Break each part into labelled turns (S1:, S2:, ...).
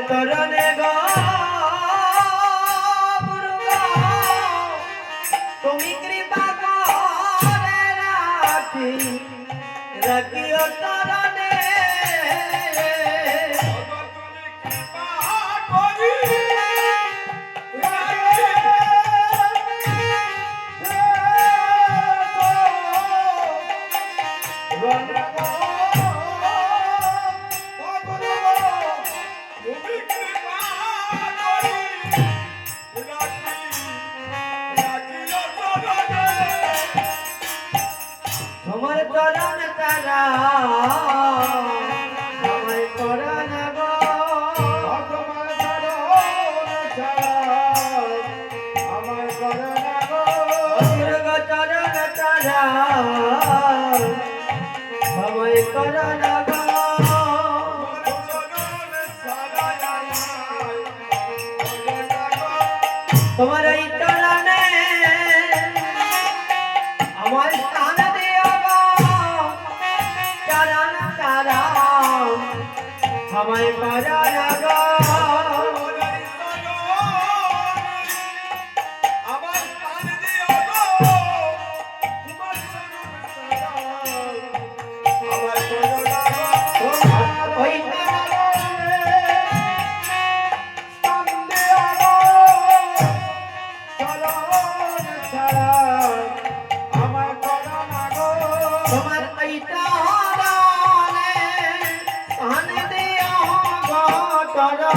S1: চরণে গো তুমি কৃপা করে রাখিও চরণে তোমার চরণ তারা আমায় করা না গো তোমার চরণ তারা আমায় করা না গো চরণ তারা আমায় করা না গো তোমার এই চরণে আমার স্থান দিও গো চরণ তারা আমায় করা না গো তোমার এই চরণে স্থান দিও গো চরণ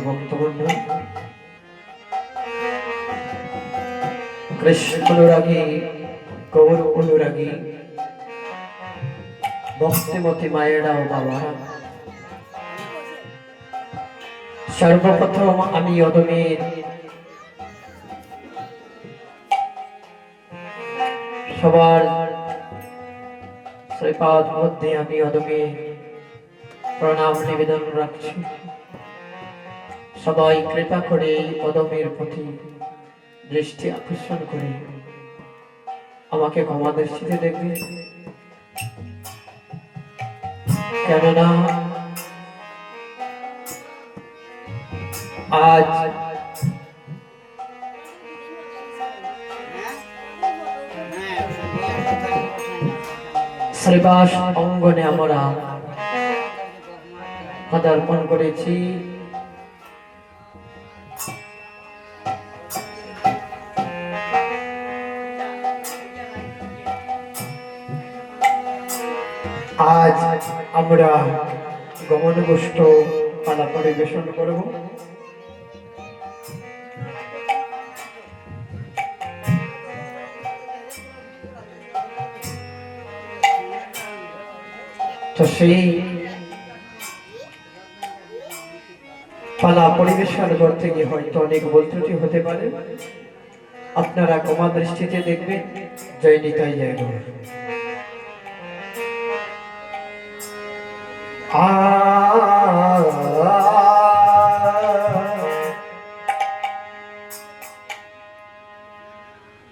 S1: ভক্তবন্ধু কৃষ্ণ অনুরাগী গৌর অনুরাগী ভক্তিমতী মায়েরা ও বাবারা, সর্বপ্রথম আমি অদমের সবার শ্রীপাদ মধ্যে আমি অদমে প্রণাম নিবেদন রাখছি। সবাই কৃপা করে অদমের প্রতি দৃষ্টি আকর্ষণ করে আমাকে ক্ষমা দৃষ্টিতে দেখবে, কেননা আজ শ্রীবাস অঙ্গনে আমরা পদার্পণ করেছি। আজ আমরা গমন গোষ্ঠ পালা পরিবেশন করব। তো সেই পালা পরিবেশন করতে গিয়ে হয়তো অনেক ভুল ত্রুটি হতে পারে, আপনারা ক্ষমা দৃষ্টিতে দেখবেন। জয় নিতাই জয় গৌর।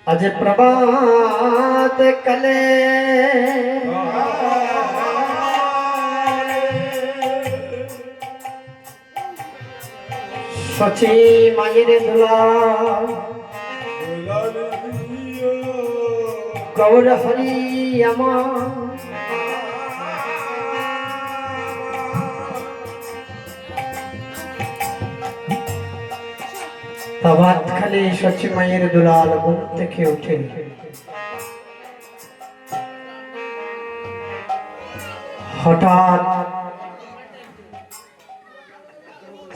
S1: आज प्रभात कले सची मायरे धुला गौर हरि यमा प्रभात खाली सची मायरे दुलाल घुम থেকে উঠে হঠাৎ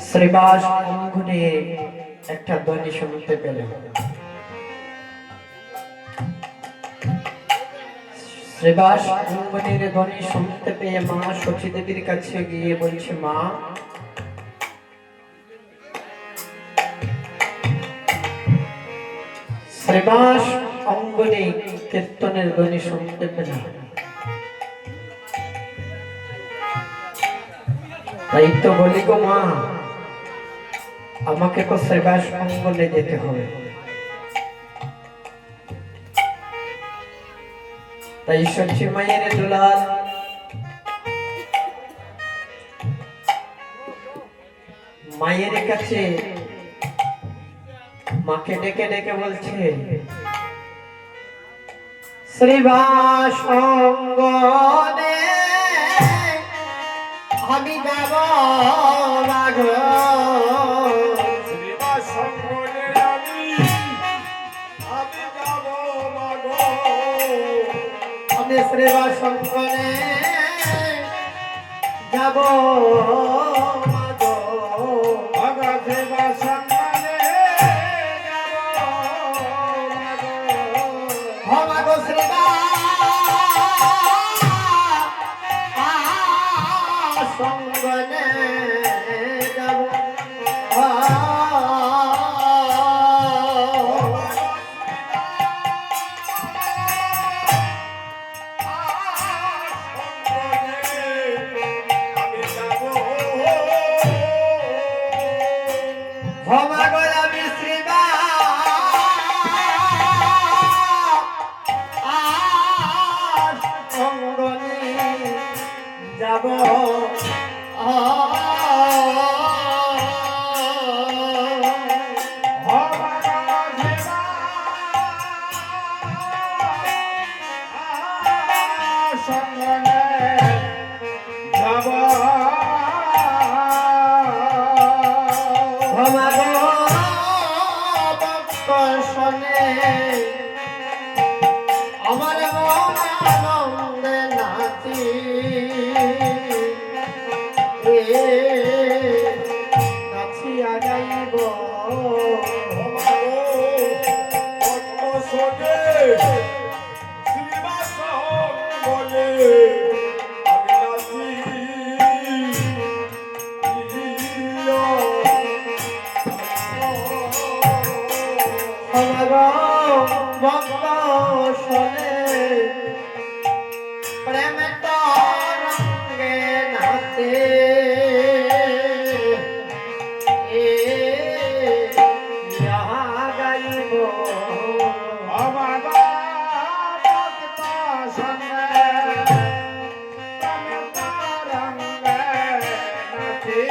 S1: শ্রীবাস অঙ্গনে একটা ধ্বনি শুনতে পেল। শ্রীবাস অঙ্গনের ধ্বনি শুনতে পেয়ে মা সচী দেবীর কাছে গিয়ে বলছে, মা শ্রীবাস অঙ্গনে কীর্তনের ধ্বনি শুনতে পেল, তাই তো বলি গো মা, আমাকে তো শ্রীবাস অঙ্গনে যেতে হবে। তাই সচী মায়ের দুলাল মায়ের কাছে মাকে ডেকে ডেকে বলছে, শ্রীবাস অঙ্গনে আমি যাব না গো,
S2: শ্রীবাস অঙ্গনে আমি যাব না গো,
S1: আমি শ্রীবাস অঙ্গনে যাব না গো,
S2: আগা শ্রীবাস অঙ্গনে যাব না গো,
S1: ও মা গো শ্রীবাস অঙ্গনে যাব। যাব আমার মন আনন্দে নাচি নাচিয়া গাইব
S2: শ্রীবাস অঙ্গনে আমি নাচি
S1: আমার ভক্ত শোনে প্রেম তরঙ্গে নাচে গাইব
S2: আমার ভক্ত সঙ্গে তরঙ্গে নাচে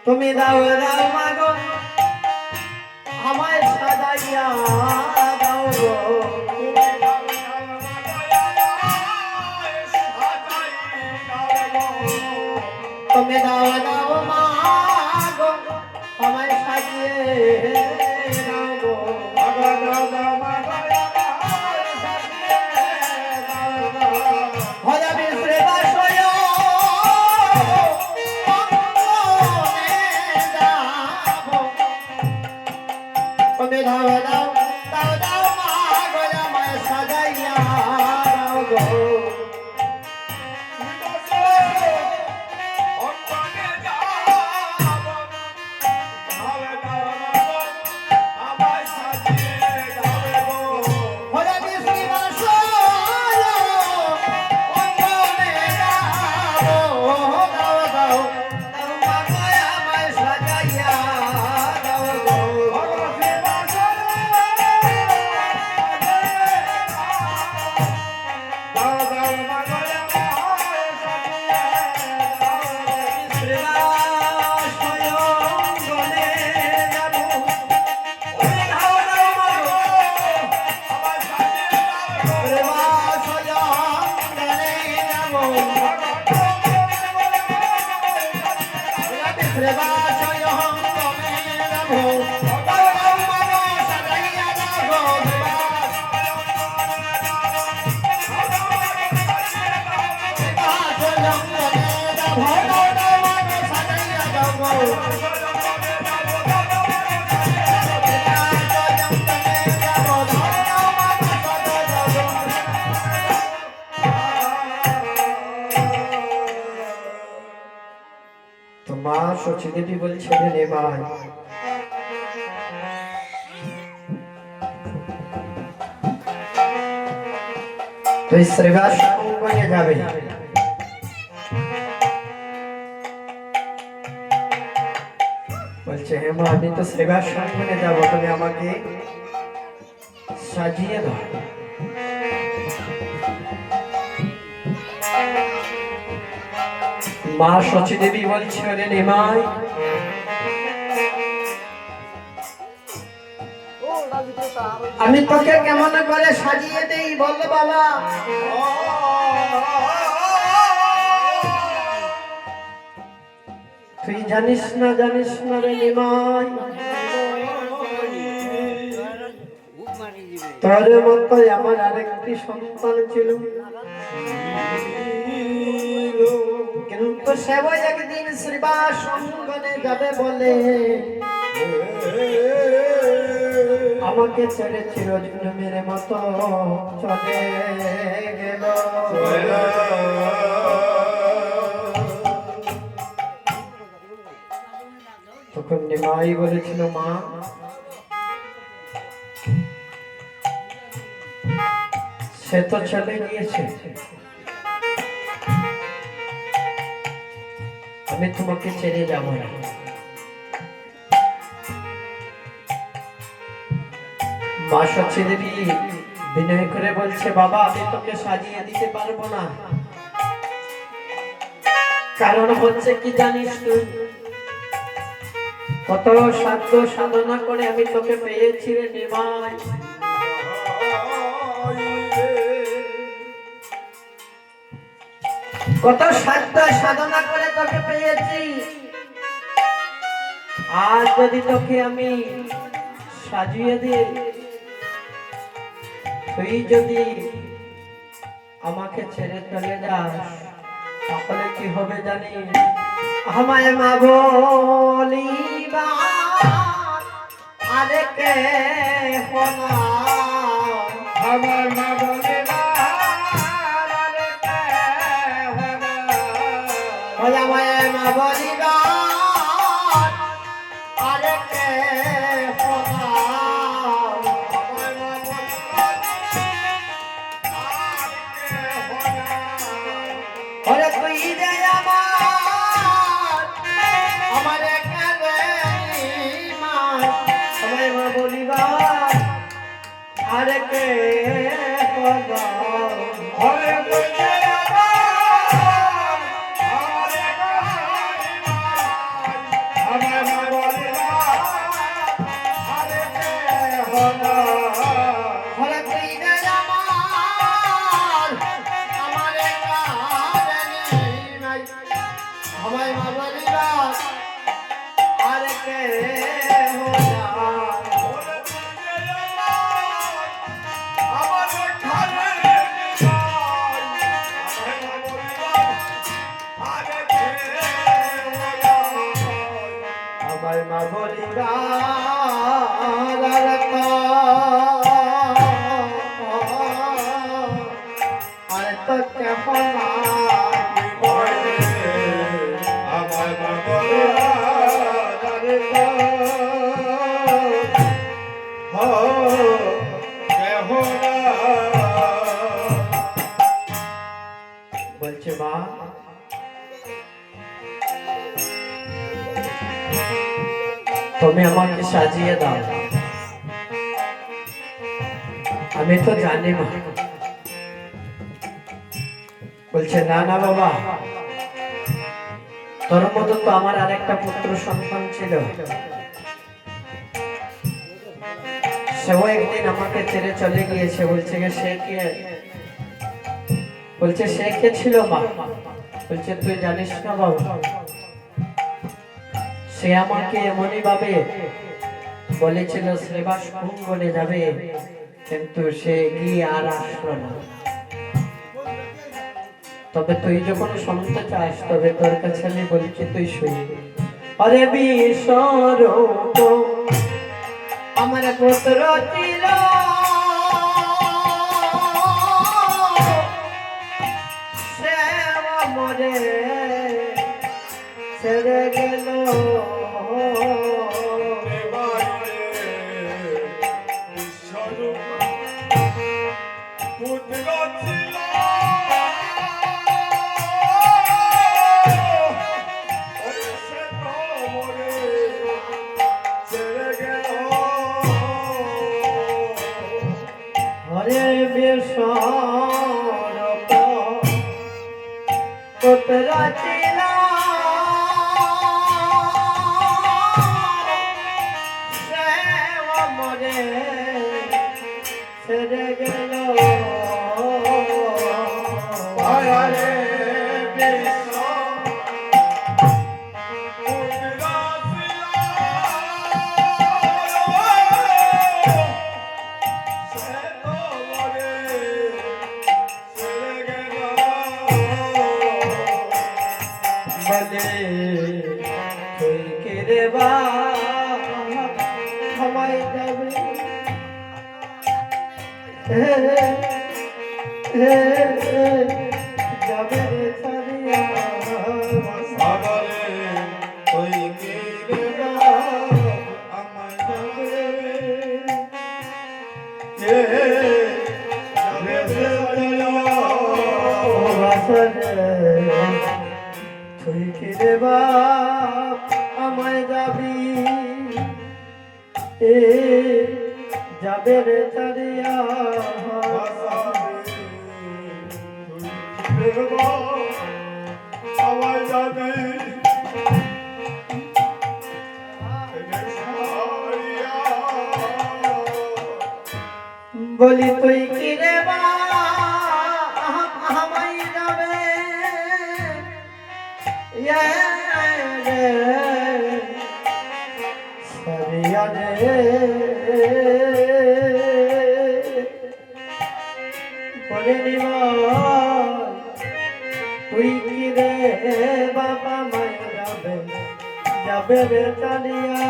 S1: তুমি দাও দাও মাগো আমায় সাজাইয়া দাও গো, তুমি দাও দাও মাগো আমায় সাজিয়ে দাও গো, ভজা বিশ্রে বাসয় তুমি দাও দাও দাও দাও মাগো আমায় সাজাইয়া দাও গো, ভজা বিশ্রে বাসয় অঙ্গনে দাও দাও দাও দাও মাগো আমায় সাজাইয়া দাও গো, রে বাসয় অঙ্গনে যাব। তো মা সচি দেবী বলছে রে ভাই, তুই শ্রীবাস অঙ্গনে যাবে। বলছে হ্যাঁ মা, আমি তো শ্রীবাস অঙ্গনে যাবো, তুমি আমাকে সাজিয়ে দাও। মা সচি দেবী বলছে রে নিমাই, আমি তোকে কেমন করে সাজিয়ে দেই বল বাবা। তুই জানিস না রে নিমাই, তোর মতো আমার আরেকটি সন্তান ছিল, কিন্তু সেও একদিন শ্রীবাস অঙ্গনে যাবে বলে আমাকে ছেড়ে চিরজন্মের মতো চলে গেল। তখন নিমাই বলেছিল মা, সে তো চলে গিয়েছে, আমি তোমাকে ছেড়ে যাব না। মা সচি দেবী বিনয় করে বলছে বাবা, আমি তোকে সাজিয়ে দিতে পারবো না, কারণ হচ্ছে কি জানিস, তুই কত সাধ্য সাধনা করে আমি তোকে পেয়েছি রে নিমাই। কত সাধ্য সাধনা করে তোকে পেয়েছি, আর যদি তোকে আমি সাজিয়ে দিই, তুই যদি আমাকে ছেড়ে চলে যাস, তাহলে কি হবে জানিস? আমায় মা বলিবা আরে কে হনা,
S2: আমার মা বলিবা আরে কে হনা,
S1: আমায় মা বলিবা আরে কে হনা, ওরে তুই রে আমার কানে মা, আমায় মা বলিবা আরে কে হনা,
S2: ওরে তুই যে আমার মা বলিবা আরে কে হনা,
S1: ওরে তুই রে আমার কানে নাই, আমায় মা বলিবা আরে কে হনা,
S2: ওরে তুই যে আমার ঘরে
S1: আমায় মা বলিবা আরে তো কেমন
S2: আমার মা বলিবা আরে কে হনা,
S1: বলছে মা, তুমি আমাকে সাজিয়ে দাও, আমি তো জানি মা। বলছে না না বাবা, তোর মতো তো আমার আরেকটা পুত্র সন্তান ছিল, সেও একদিন আমাকে ছেড়ে চলে গিয়েছে। বলছে সে কে? বলছে সে কে ছিল মা? বলছে তুই জানিস না বাবা, সে আমাকে এমনই ভাবে বলেছিল শ্রীবাস অঙ্গনে যাবে, কিন্তু সে গিয়ে আর আসলো না। তবে তুই যখন শুনতে চাস তবে তোর কাছে আমি বলছি তুই শুনি। আরে বিশ্বরূপ আমার পুত্র ছিল, সে মরে ছেড়ে গেল। হরে বিশ্বরূপ পুত্র ছিল, সে মরে ছেড়ে গেল। হরে বলে তুই কে রে বা আমায় যাবে, যাবে রে ছাড়িয়া। তুই কি রে বাপ আমায় যাবি, যাবে রে ছাড়িয়া। বলি তুই কি রে বাপ আমায় যাবে, সারিয়া রে বলে নিবাই। তুই কি রে বাবা মায় যাবে, যাবে রে চালিয়া।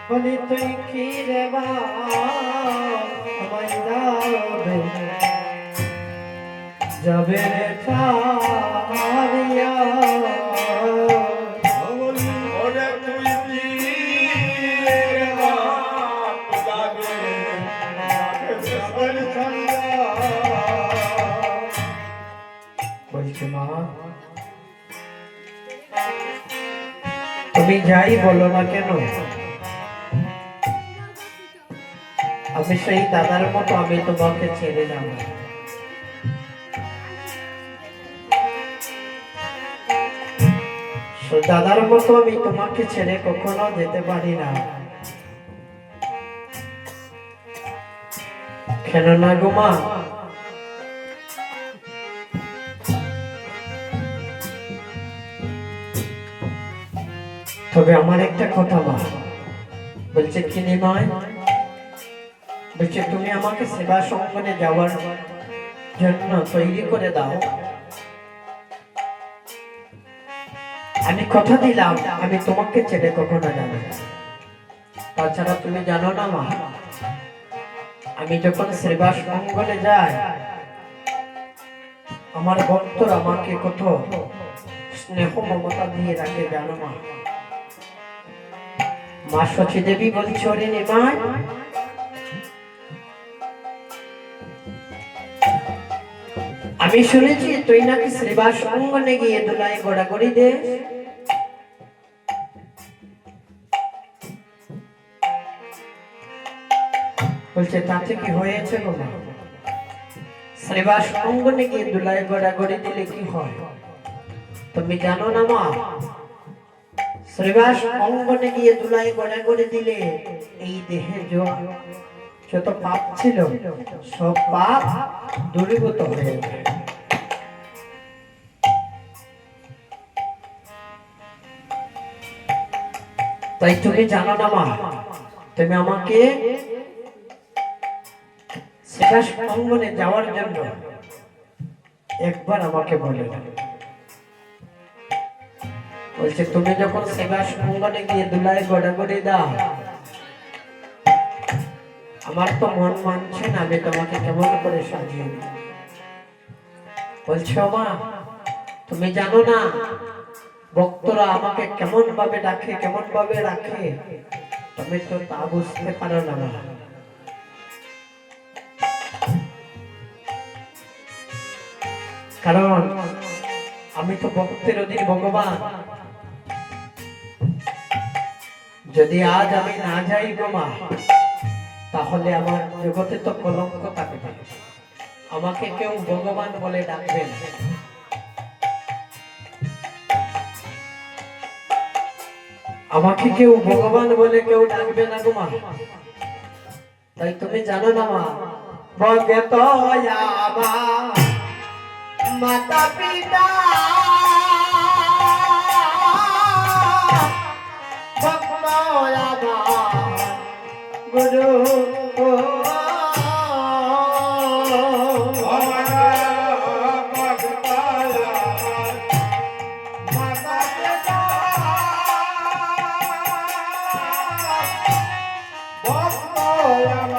S1: বলি তুই কি রে বাপ আমায় যাবে, যাবে রে ছাড়িয়া। বলছে মা তুমি যাই বলো না কেন, আমি সেই দাদার মতো আমি তোমাকে ছেড়ে যাব। দাদার মতো আমি তোমাকে ছেড়ে কখনো যেতে পারি না। কেন না গো মা, তবে আমার একটা কথা মা। বলছে কি নিমাই, বলছে তুমি আমাকে সেবা সঙ্গনে যাওয়ার জন্য তৈরি করে দাও। আমি কথা দিলাম আমি তোমাকে ছেড়ে কখনো যাব না। তাছাড়া তুমি জানো না মা, আমি যখন সেবা সঙ্গনে যাই আমার ভক্তরা আমাকে কত স্নেহ মমতা দিয়ে রাখে জানো মা। মা সচী দেবী বলছো রে নিমাই, আমি শুনেছি তুই নাকি শ্রীবাস অঙ্গনে গিয়ে দোলাই গড়াগড়ি দে। বলছে তাতে কি হয়েছে গো মা? শ্রীবাস অঙ্গনে গিয়ে দোলাই গড়াগড়ি দিলে কি হয় তুমি জানো না মা? শ্রীবাস অঙ্গনে গিয়ে দুলাই গড়া করে দিলে এই দেহে যত পাপ ছিল সব পাপ দূরীভূত হয়ে যাবে। তাই তুমি জানো না মা, তুমি আমাকে শ্রীবাস অঙ্গনে যাওয়ার জন্য একবার আমাকে বলে দাও। বলছে তুমি যখন শ্রীবাস অঙ্গনে গিয়ে দুলাই গড়াগড়ি দাও, আমার তো মন মানছে না, আমি তোমাকে কেমন করে সাজিয়ে দিই। বলছে মা তুমি জানো না ভক্তরা আমাকে কেমন ভাবে ডাকে, কেমন ভাবে রাখে, তুমি তো তা বুঝতে পারো না মা। কারণ আমি তো ভক্তের অধীন ভগবান। যদি আজ আমি না যাই গো মা, তাহলে আমার জগতে তো কলঙ্ক থাকবে, আমাকে কেউ ভগবান বলে ডাকবে না। আমাকে কেউ ভগবান বলে কেউ ডাকবে না গো মা। তাই তুমি জানো না মা, ভগত মাতা পিতা গুরু আমার মাতা পিতা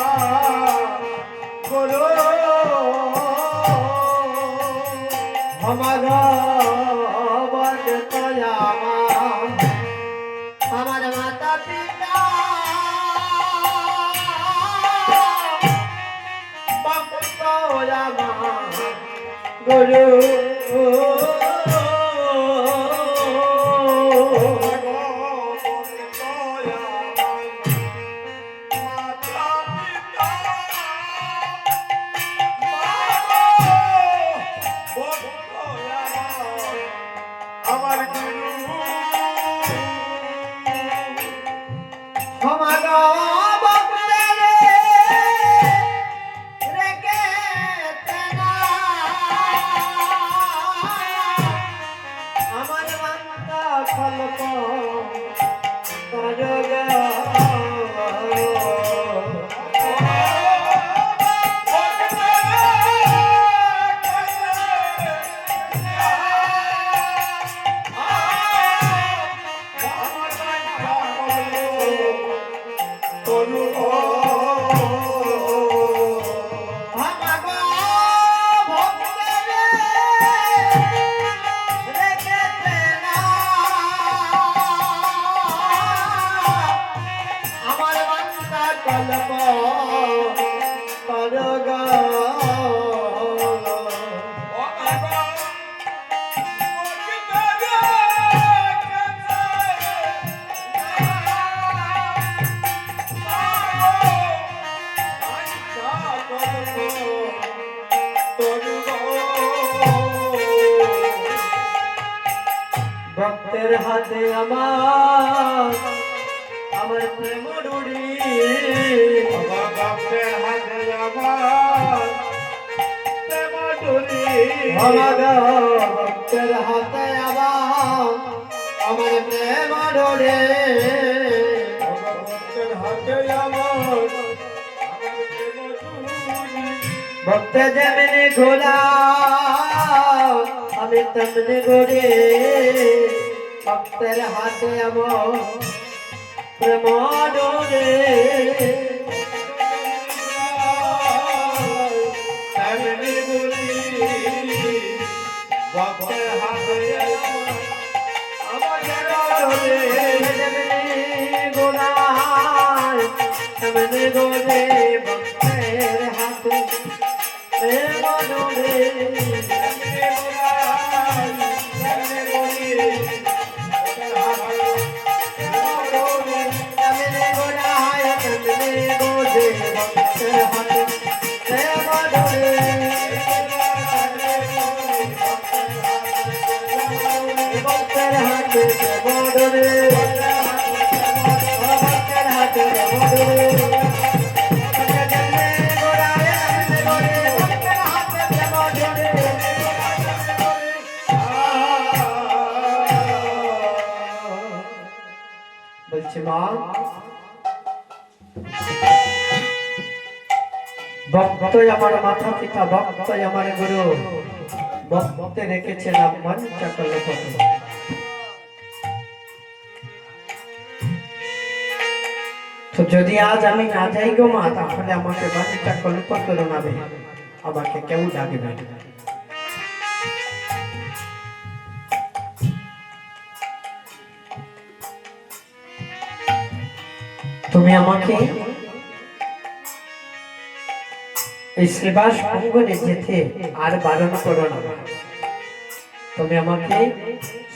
S1: গুরু
S2: আমার গুরু
S1: আমার ভক্তের হাতে আমার প্রেম ডুরি,
S2: ভক্তের হাতে আমার প্রেম ডুরি,
S1: ভক্তের হাতে আমার প্রেম ডুরি,
S2: ভক্তের হাতে আমার প্রেম ডুরি।
S1: ভক্ত যেমনি ঘোলা আমি তেমনি ঘুরে, ভক্তের হাতে আমার প্রেম ডোরে,
S2: তেমনি ঘুরি, ভক্তের হাতে আমার
S1: ডোরে, যেমনি ঘোলা তেমনি ঘুরে, ভক্তের হাতে প্রেম ডোরে, ভক্তের হাতে বলছে মা, ভক্তই আমার মাতা পিতা, ভক্তই আমার গুরু, ভক্তে রেখেছে নাম মঞ্চা করলে কত। তো যদি আজ আমি না যাই গো মা, তাহলে আমাকে বাচ্চা কল্প করে নাবে, আমাকে কেউ ডাকবে। তুমি আমাকে এই শ্রীবাস অঙ্গনে যেতে আর বারণ করো না, তুমি আমাকে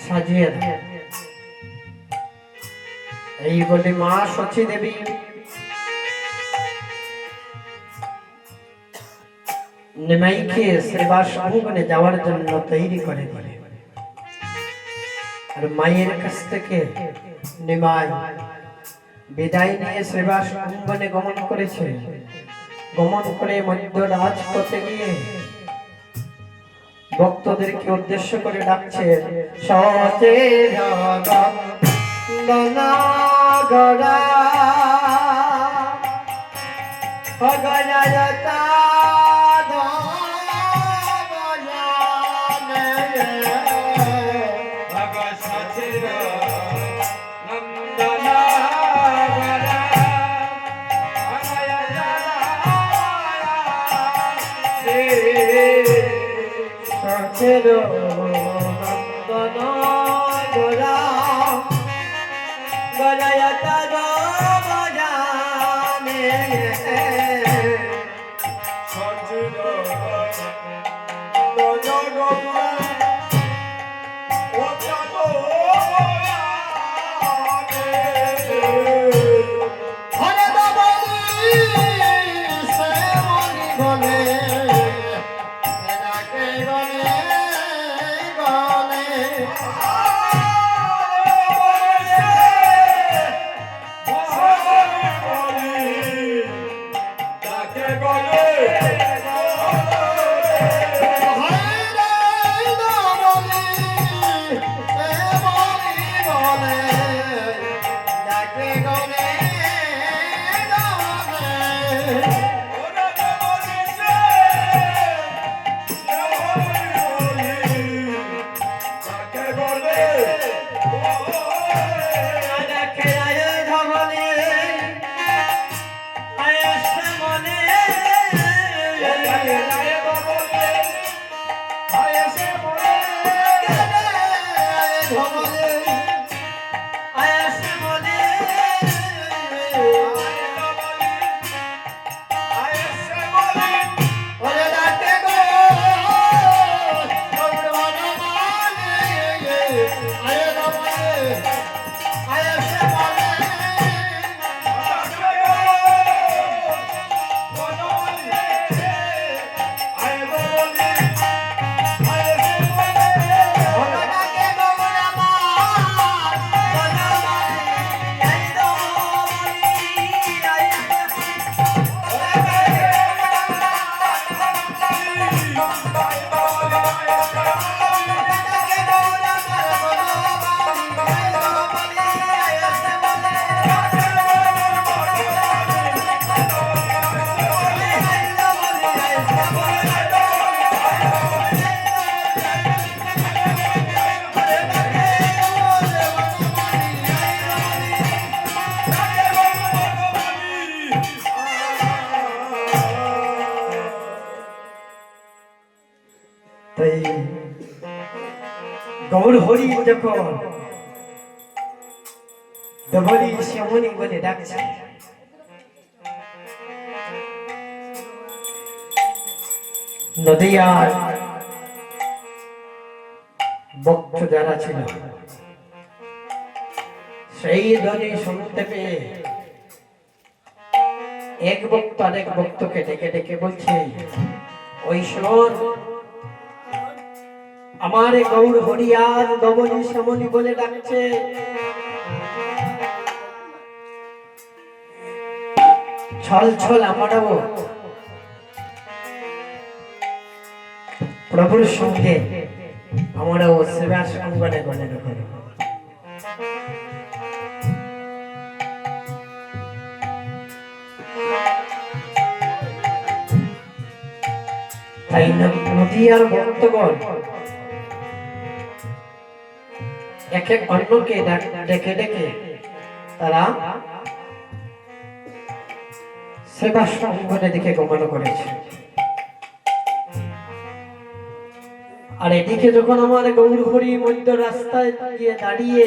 S1: সাজিয়ে দাও। এই বলে মা সচী দেবী নিমাইকে শ্রীবাস অঙ্গনে যাওয়ার জন্য তৈরি করে দিলে। আর মায়ের কাছ থেকে নিমাই বিদায় নিয়ে শ্রীবাস অঙ্গনে গমন করেছে। গমন করে মধ্য রাজপথে গিয়ে ভক্তদেরকে উদ্দেশ্য করে ডাকছে, গৌর হরি যখন ডবলি শ্যামনি বলে ডাকছে, নদিয়ার ভক্ত যারা ছিল সেই ধ্বনি শুনতে পেয়ে এক ভক্ত আরেক ভক্তকে ডেকে ডেকে বলছে, ওই শোন, আমার গৌর হরিয়ার ডবলি শ্যামনি বলে ডাকছে, ছল ছল আমরাও প্রভুর সঙ্গে আমরাও সেবা সঙ্গনে গণনা করি। তাই নদী আর ভক্তগণ এক এক অন্যকে ডেকে ডেকে তারা সেবা সংগঠনের দিকে গমন করেছে। আর এদিকে যখন আমার গৌর হরি মধ্য রাস্তায় গিয়ে দাঁড়িয়ে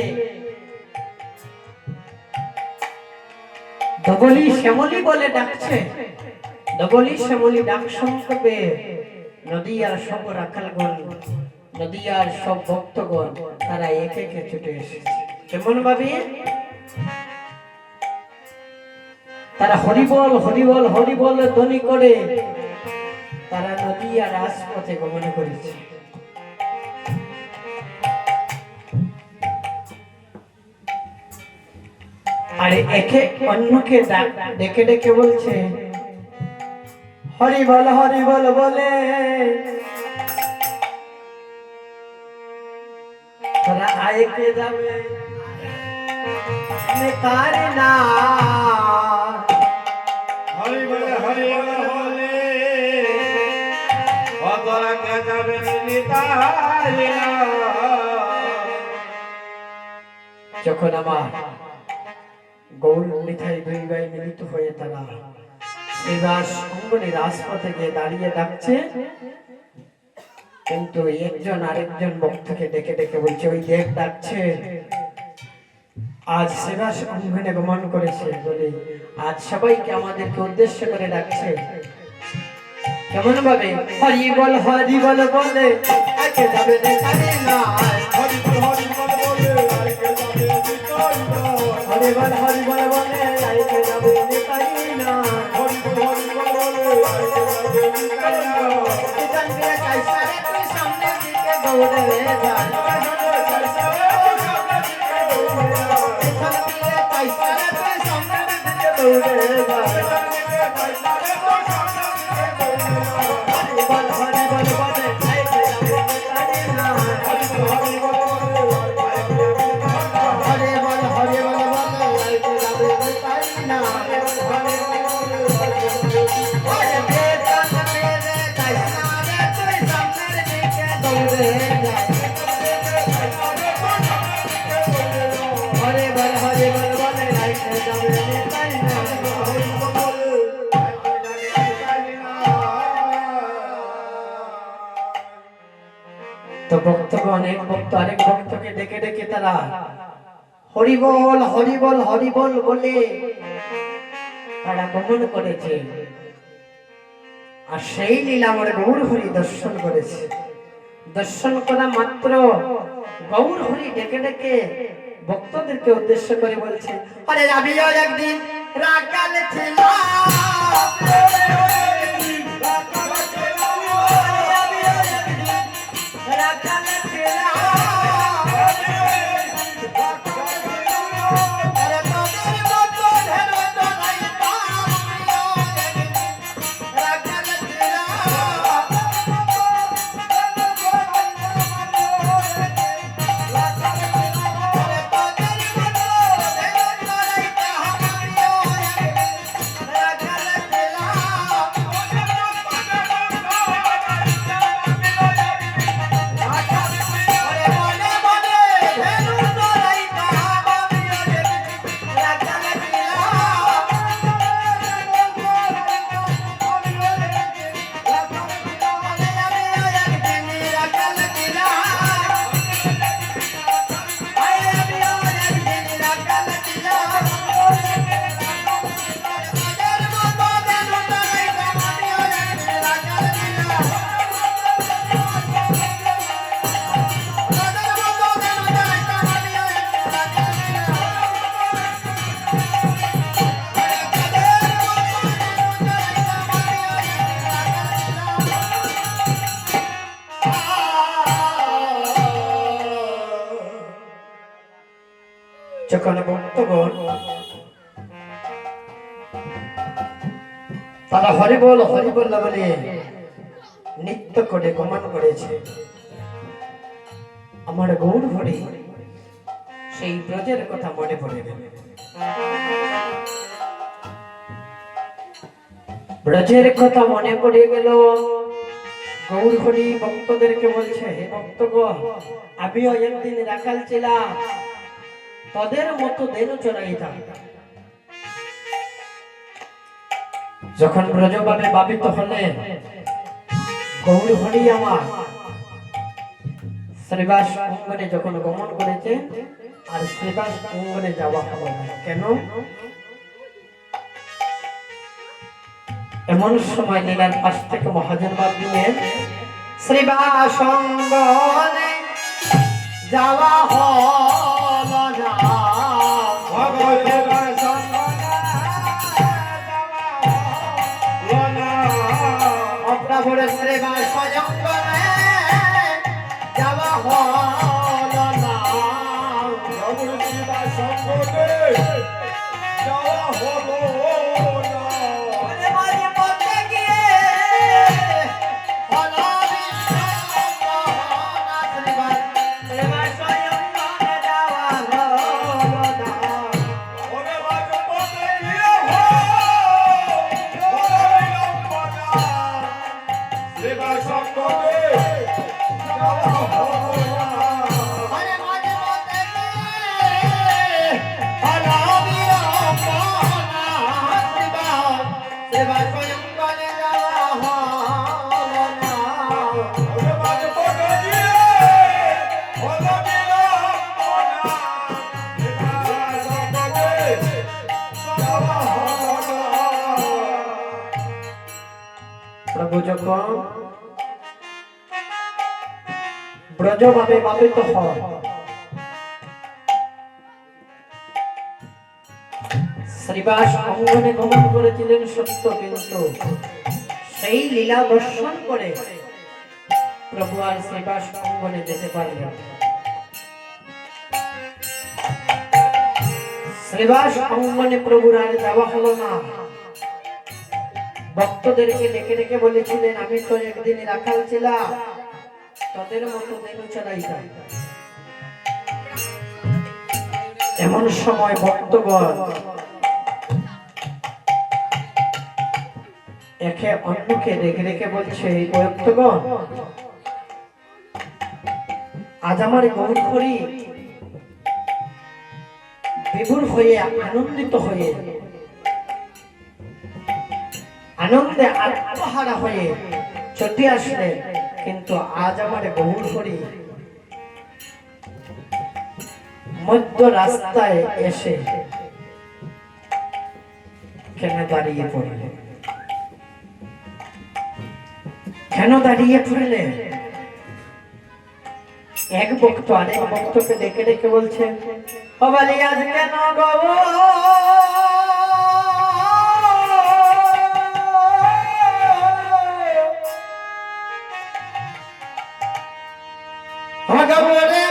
S1: ধবলি শ্যামলি বলে ডাকছে, ধবলি শ্যামলি ডাক শুনতে পেয়ে নদী আর সব রাখালগণ, নদী আর সব ভক্তগণ তারা একে একে ছুটে এসেছে। কেমন ভাবে তারা হরিবল হরিবল হরিবল ধ্বনি করে তারা নদী আর রাজপথে গমন করেছে। আর একে অন্যকে ডেকে ডেকে বলছে হরিবল হরিবল বলে তারা আয়েকে যাবে তার না
S2: হরি বলে অতরাকে যাবে নিতাই না।
S1: যখন আমার গৌর নিতাই দুই ভাই মিলিত হয়ে তারা শ্রীবাস অঙ্গনে রাজপথে গিয়ে দাঁড়িয়ে ডাকছে, কিন্তু একজন আরেকজন ভক্তকে ডেকে ডেকে বলছে ওই দেব ডাকছে, আজ শ্রীবাস অঙ্গনে গমন করেছে বলে আজ সবাইকে আমাদেরকে উদ্দেশ্য করে ডাকছে। কেমন ভাবে হরি বল বলে আজকে যাবে দেখানে না,
S2: হরি বল বলে আইকে যাবে নিতাই না।
S1: হরি বল বলে আজকে যাবে দেখানে না,
S2: হরি বল বলে আইকে যাবে নিতাই না।
S1: জানবে কাইসারে তুই সামনে দিকে দৌড়ে যা, কাইসারে তুই সামনে দিকে দৌড়ে যা, হরি বল বলে আজকে যাবে দেখানে না, হরি বল বলে আজকে যাবে দেখানে না। ওরে বেতন মেরে কাইসারে তুই সামনে দিকে দৌড়ে যা, হরি বল বলে আজকে যাবে দেখানে না। তো ভক্তগণ এক ভক্ত আরেক ভক্তকে ডেকে ডেকে তারা হরিবল বলে তারা গমন করেছে। আর সেই লীলা আমার গৌর হরি দর্শন করেছে। দর্শন করা মাত্র গৌর হরি ডেকে ডেকে ভক্তদেরকে উদ্দেশ্য করে বলছে, আরে আমিও একদিন রাখাল যখন ভক্তগণ তারা হরিবল বলে নৃত্য করে গমন করেছে, আমার গৌর হরি সেই ব্রজের কথা মনে পড়ে গেল। ব্রজের কথা মনে পড়ে গেল। গৌর হরি ভক্তদেরকে বলছে, হে ভক্তগণ, আমিও একদিন রাখাল ছিলাম, তাদের মতো দেন চড়াইতাম। যখন ব্রজভাবে ভাবিত হলেন, গৌর হরি আমার শ্রীবাস অঙ্গনে যখন গমন করেছে, আর শ্রীবাস অঙ্গনে যাওয়া হলো না। কেন? এমন সময় লীলার পাশ থেকে মহাজন বাদ দিলেন, শ্রীবাস অঙ্গনে যাওয়া হলো না। অপ্রাভুর শ্রীবাস অঙ্গনে যাওয়া হলো না। মাঝে মধ্যে গিয়ে হলো বিশ্বমোহনা, শ্রীবাস অঙ্গনে যাওয়া হলো না। মাঝে মধ্যে গিয়ে হলো বিশ্বমোহনা, শ্রীবাস অঙ্গনে যাওয়া হলো না। প্রভু যখন ব্রজভাবে ভাবিত হয়, শ্রীবাস অঙ্গনে গমন করেছিলেন সত্য, কিন্তু সেই লীলা দর্শন করে প্রভু আর শ্রীবাস অঙ্গনে যেতে পারলেন। শ্রীবাস অঙ্গনে প্রভুর আর যাওয়া হলো না। ভক্তদেরকে ডেকে ডেকে বলেছিলেন, আমি তো একদিন রাখাল ছিলাম, তাদের মতো দেন চড়াইতাম। এমন সময় ভক্তগণ একে অন্যকে রেখে রেখে বলছে, এই ভক্তগণ, আজ আমার গৌর হরি বিভোর হয়ে আনন্দিত হয়ে আনন্দে আত্মহারা হয়ে ছুটে আসলেন, কিন্তু আজ আমার গৌর হরি মধ্য রাস্তায় এসে কেন দাঁড়িয়ে পড়লেন? কেন দাঁড়িয়ে পড়লেন? এক ভক্ত আরেক ভক্তকে ডেকে ডেকে বলছেন, ও বালি, আজ কেন গো ভগবানে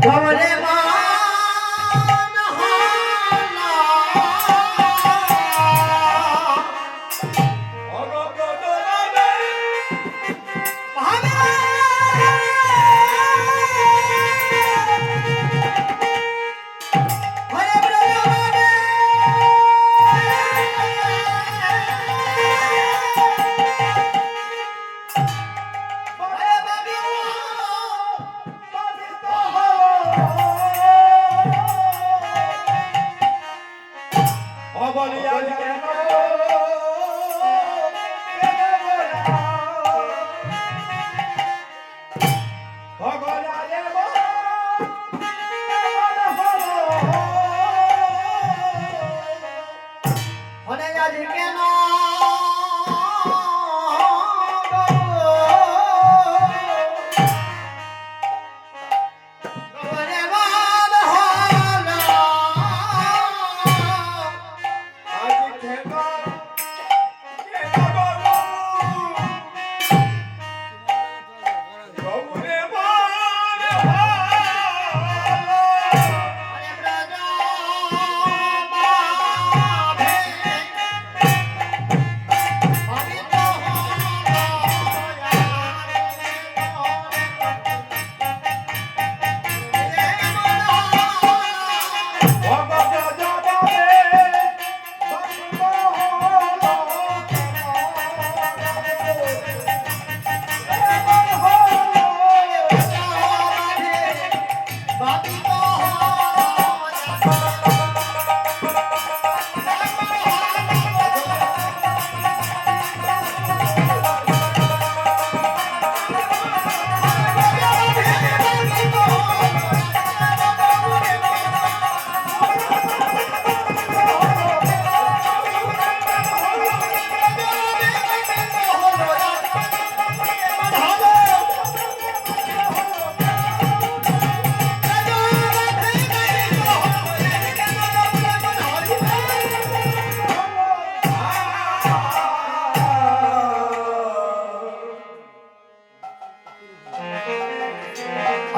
S1: গৌরে মা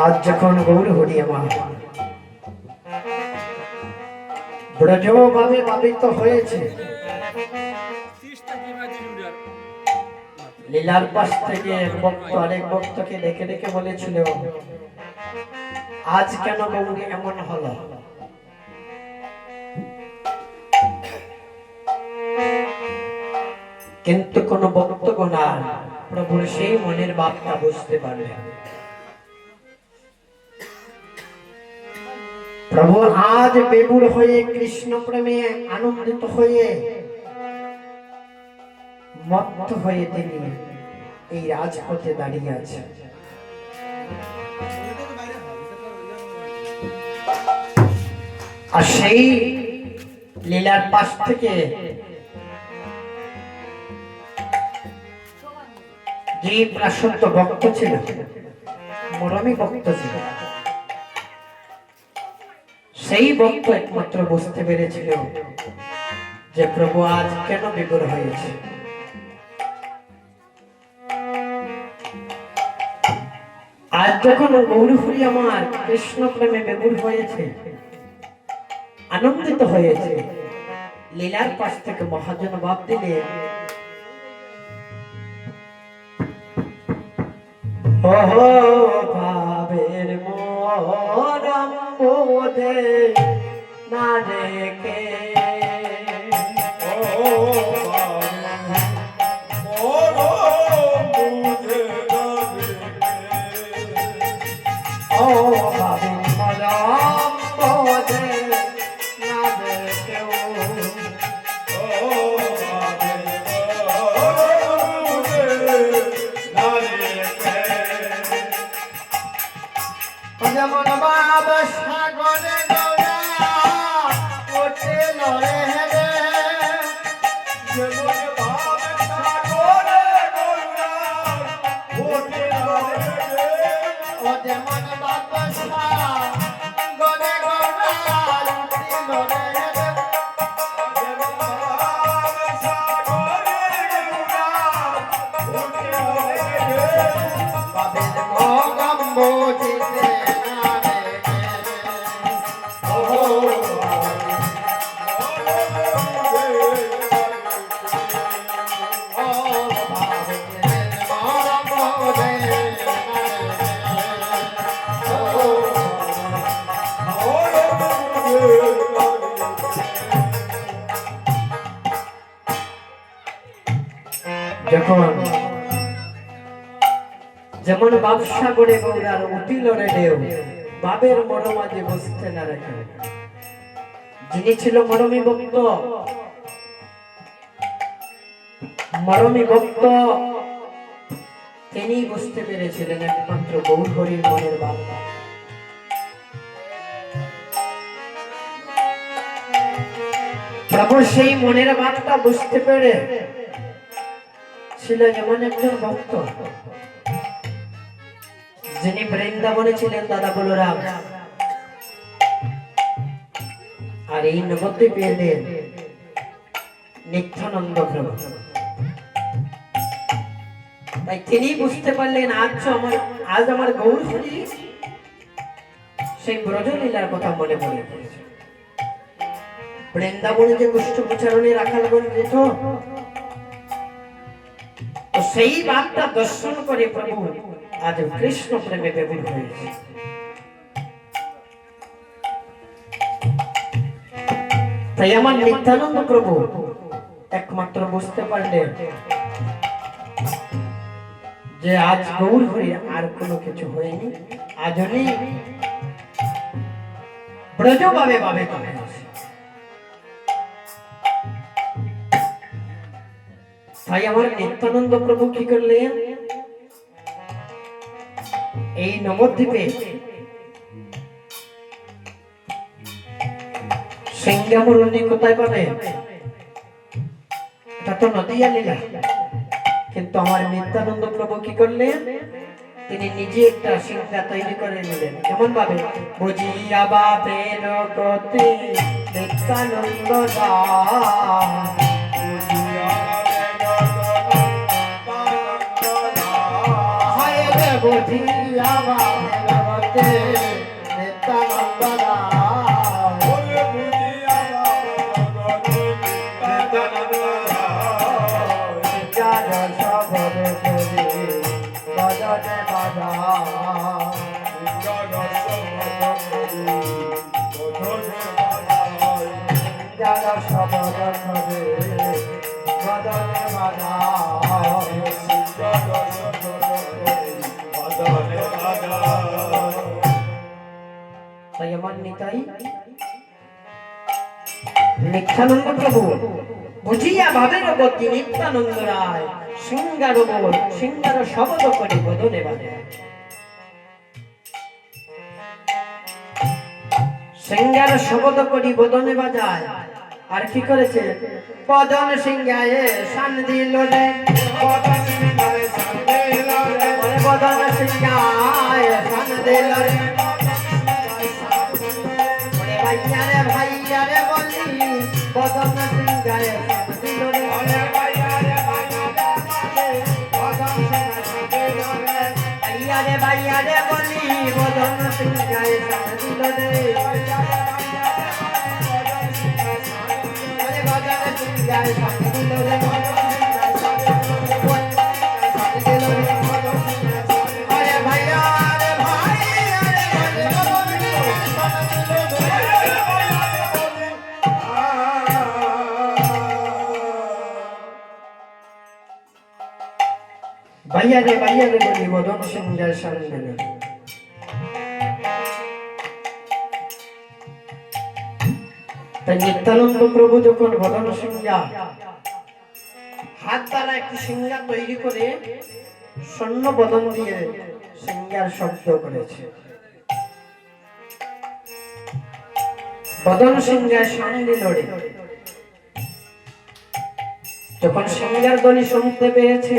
S1: আজ যখন গৌর হরি আমার ব্রজভাবে ভাবিত হয়েছে, লীলার পাশ থেকে এক ভক্ত আরেক ভক্তকে ডেকে ডেকে বলেছিল, আজ কেন গৌরী এমন হলো? কিন্তু কোন ভক্তগণ আর প্রভুর সেই মনের ভাবটা বুঝতে পারবে। প্রভু আজ বেবুর হয়ে কৃষ্ণ প্রেমে আনন্দিত হয়ে মত্ত হয়ে তিনি এই রাজপথে দাঁড়িয়ে আছে। আর সেই লীলার পাশ থেকে যে প্রাসন্ত ভক্ত ছিল, মরমী ভক্ত ছিল, সেই ভক্ত একমাত্র বুঝতে পেরেছিল যে প্রভু আজ কেন বিভোর হয়েছে। আজ যখন গৌরহরি আমার কৃষ্ণ প্রেমে বিভোর হয়েছে, আনন্দিত হয়েছে, লীলার পাশ থেকে মহাজন ভাব দিলে, ওহো ভাবের মরম বোধে না রেখে, ও ভাবের মরম বোধে না রেখে, যেমন বাবা সাগরে গৌরা ওঠে লড়ে হেরে, যেমন বাবা সাগরে গৌরা ওঠে লড়ে হেরে, ও যেমন বাবা সাগরে গৌরা ওঠে লড়ে হেরে, যেমন বাবা সাগরে গৌরা ওঠে লড়ে হেরে, বাবের মগম বুঝিতে যখন যেমন ব্যবসা করে গৌরার উঠিল রে ঢেউ, বাবের মরমাঝে বসতে না রেখে। যিনি ছিল মরমী ভক্ত, মরমী ভক্ত তিনি বুঝতে পেরেছিলেন একমাত্র গৌর হরির মনের বার্তা। প্রভু সেই মনের বার্তা বুঝতে পেরে ছিল যেমন একজন ভক্ত যিনি বৃন্দাবনে ছিলেন দাদা বলরাম, আর এই নবদ্বীপে এলেন নিত্যানন্দ প্রভু। তাই তিনি বুঝতে পারলেন আজ আমার গৌর হরি সেই ব্রজলীলার কথা মনে পড়ে পড়েছে। বৃন্দাবনে যে পুষ্পোচ্চারণে রাখালগণ যেত, তো সেই বার্তা দর্শন করে প্রভু আজ কৃষ্ণ প্রেমে বেগুন হয়েছে। তাই আমার নিত্যানন্দ প্রভু একমাত্র বুঝতে পারলেন যে আজ গৌর হরি আর কোনো কিছু হয়নি, আজ উনি ব্রজ ভাবে ভাবে কমে আছে। তাই আমার নিত্যানন্দ প্রভু কি করলেন, এই নবদ্বীপে সিংহামুরুনি কোথায় পাবে, এটা তো নদিয়া লীলা। কিন্তু আমার নিত্যানন্দ প্রভু কি করলেন, তিনি নিজে একটা সিংহা তৈরি করে নিলেন। কেমন ভাবে, বুঝিয়া বাবের গতি নিত্যানন্দ বুঝিয়া বাবের গতি নিত্যানন্দ তাই আমার নিতাই নিত্যানন্দ প্রভু বুঝিয়া ভাবের গতি নিত্যানন্দ রায় সিংহার বল সিংহার শব্দ করে বদনে বাজে। সিংহার শব্দ করি বদনে বাজায়। আর কি করেছে, বদন সিংহায় শান দিল রে, বদন সিংহায় শান দিল রে, বদন সিংহায় শান দিল রে, ভাইয়া রে বলি বদন সিংহায় শান দিল রে, ভাইয়া রে বলি বদন সিংহায় শান দিল রে, ভাইয়া রে বলি বদন সিংহায় শান দিল রে। তাই নিত্যানন্দ প্রভু যখন বদন সিংহা হাত দ্বারা একটি সিংহা তৈরি করে স্বর্ণ বদন দিয়ে সিংহার শব্দ করেছে, বদন সিংহায় শান দিল রে। যখন সিংহার ধ্বনি শুনতে পেয়েছে,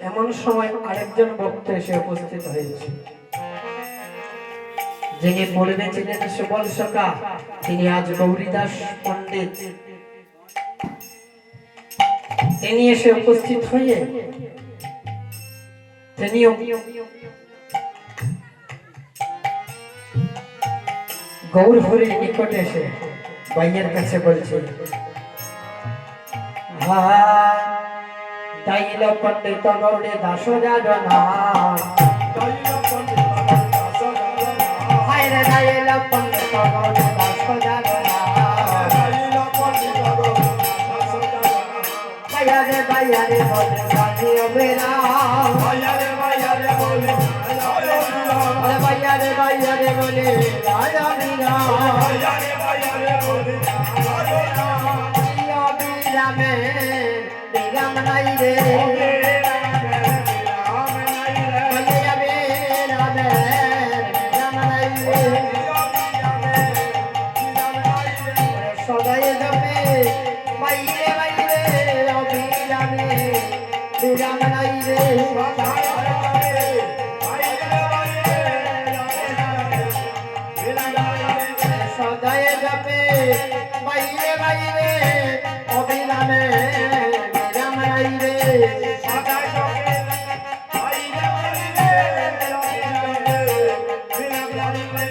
S1: এমন সময় আরেকজন ভক্ত এসে উপস্থিত হয়েছে, যিনি বলবে ছিলেন সুবল সখা, তিনি আজ গৌরীদাস পণ্ডিত। তিনি এসে উপস্থিত হয়ে তিনিও গৌর হরির নিকটে এসে ভাইয়ের কাছে বলছে, দাইল পণ্ডিত গৌরী দাস যাদনা, দাইল পণ্ডিত গৌরী দাস যাদনা, বাইয়া রে বলে সাজি অবেরা
S2: ভাইয়া রে বলে
S1: আরে বাইয়া রে বলে রাজা বিরা
S2: ভাইয়া রে বলে
S1: বিরামে বিরাম নাই রে বলে যাবে রামে বিরাম নাই রে সদাই যাবে বাইরে বাইরে অবিরামে বিরাম নাই রে সদাই যাবে বাইরে বাইরে অবিরামে বিরাম নাই রে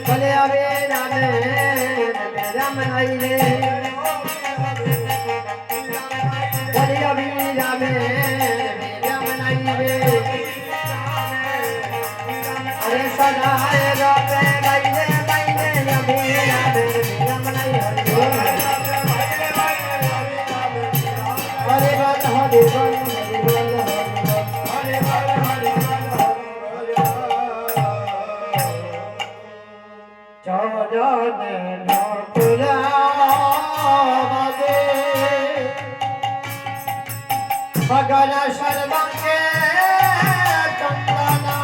S1: বলে অবিরামে বিরাম নাই রে বলে অবিরামে বিরাম নাই রে अरे सदाए जाते বাইরে বাইরে অবিরামে বিরাম নাই রে हरे बल हरे बल हरे बल हरे चौजाने नौकरा बाजे भगन सर्वंगे चंदना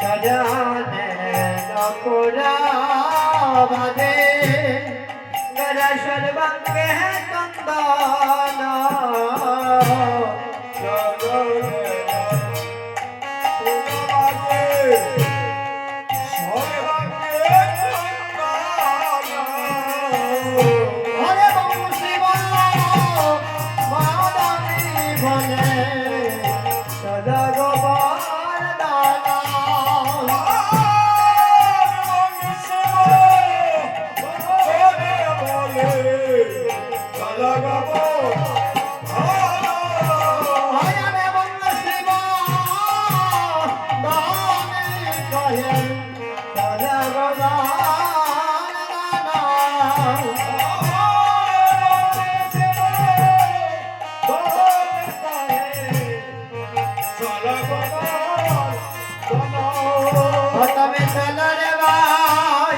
S1: सजाने नौकरा बाजे दर्शन बंगे चंदना हरे बंशी बोलो माधवी बने सदा गोपाल दाना हरे बंशी दाने कहे सदा गोपाल तमे चलर भाई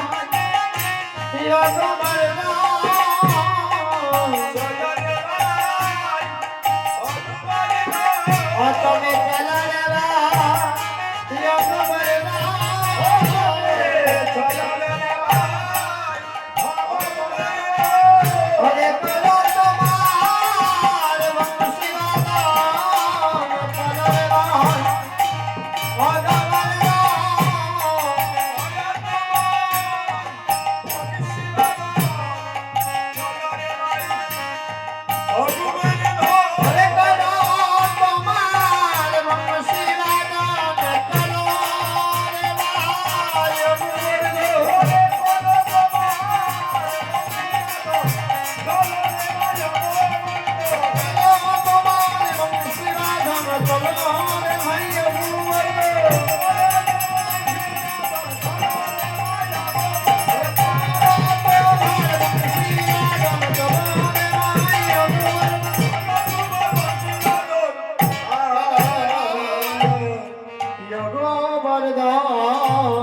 S1: यो मरना तमे चलर भाई यो मरना अरे करो तुम्हार वंशी वाला चलर भाई Yogo Bardhan